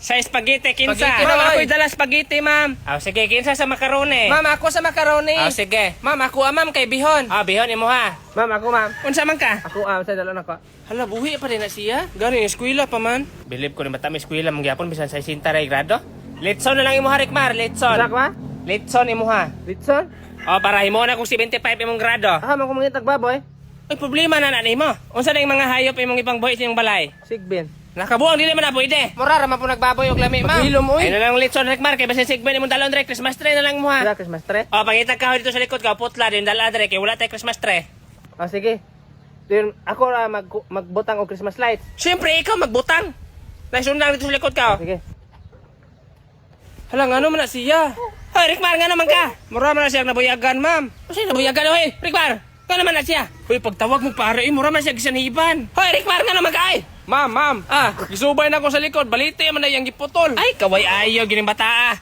Sa spaghetti, kinsa. Spaghetti, Ma'am, oy. ako'y dala spaghetti, ma'am. Sige, kinsa sa makaroni. Ma'am, ako sa macaroni. Sige. Ma'am, ako ma'am kay Bihon. Bihon imo ha. Ma'am, ako ma'am. Unsa man ka? Ako sa dalo na ko. Hala, buhi pa rin na siya. Galing eskwela pa man. Bilib ko ni matami eskwela mong gyapon bisan sa 60 ray grado. Litson na lang imo ha, Rikmar, litson. Sa ka? Litson imo ha. Litson? Para himo na kung 75 imong grado. Mo ko mangitag baboy. Ay, problema na mo. Unsa na yung mga hayop imong ipang buhi sa iyong balay? Sigbin. Nakabuang dili man na pwede. Mura ra man po nagbaboy og lami, ma'am. Hilom oy. Ay na lang litson, Rikmar, kay basin sigben imong dalon dire Christmas tree na lang mo ha. Sila Christmas tree. Pangitag ka dito sa likod ka, putla din dala dire kay wala tay Christmas tree. Sige. Then ako ra magbutang og Christmas lights. Siyempre ikaw magbutang. Naisundang dito sa likod ka. Sige. Hala, ano man na siya? Hoy, Rikmar, nga naman ka. Mura man na siya nabuyagan, ma'am. Kasi nabuyagan, hoy, Rikmar. Nga naman na siya. Hoy, pagtawag mo pare, mura man siya gisaniban. Hoy, Rikmar, nga naman ka, Ma'am. Gisubay na ako sa likod, balite man na yung giputol. Ay, kaway ayo, gining bata.